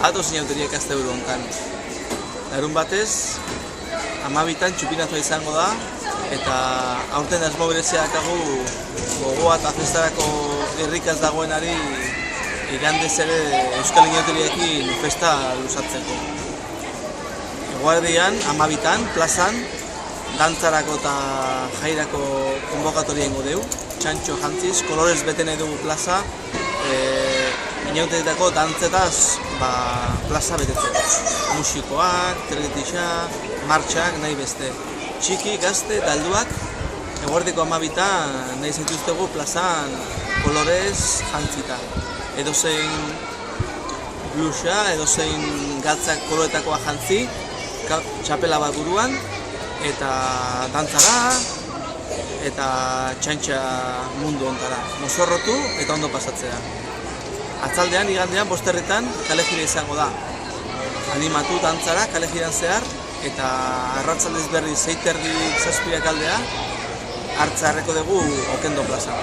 Ato zinauteria ikaste buru hontan. Larun batez, 12 txupinazoa izango da, eta aurten asmo berezia dakagu gogoa eta festarako irrikaz dagoenari igandez ere Euskal Inauteriekin festa luzatzeko. Eguerdian, 12 plazan, dantzarako eta jairako konbokatoria ingo deu, txantxo jantziz, kolorez beten dugu plaza, inauterietako dantzetaz plaza betetzeko. Musikoak, treketisa, martxak, nahi beste. Txiki, gazte, talduak, eguerdiko 12 nahi zaituztegu plazan kolorez jantzita. Edozein blusa, edozein galtzak koloetakoa jantzi, txapela bat buruan, eta dantzara, eta txantxa mundu ontara. Mozorrotu eta ondo pasatzea. Atzaldean, igandean, 5 herritan kale jira izango da. Animatu dantzara, kale jiran zehar, eta arratzaldez berri 6:30 7 aldea, hartza harreko dugu Okendo plaza.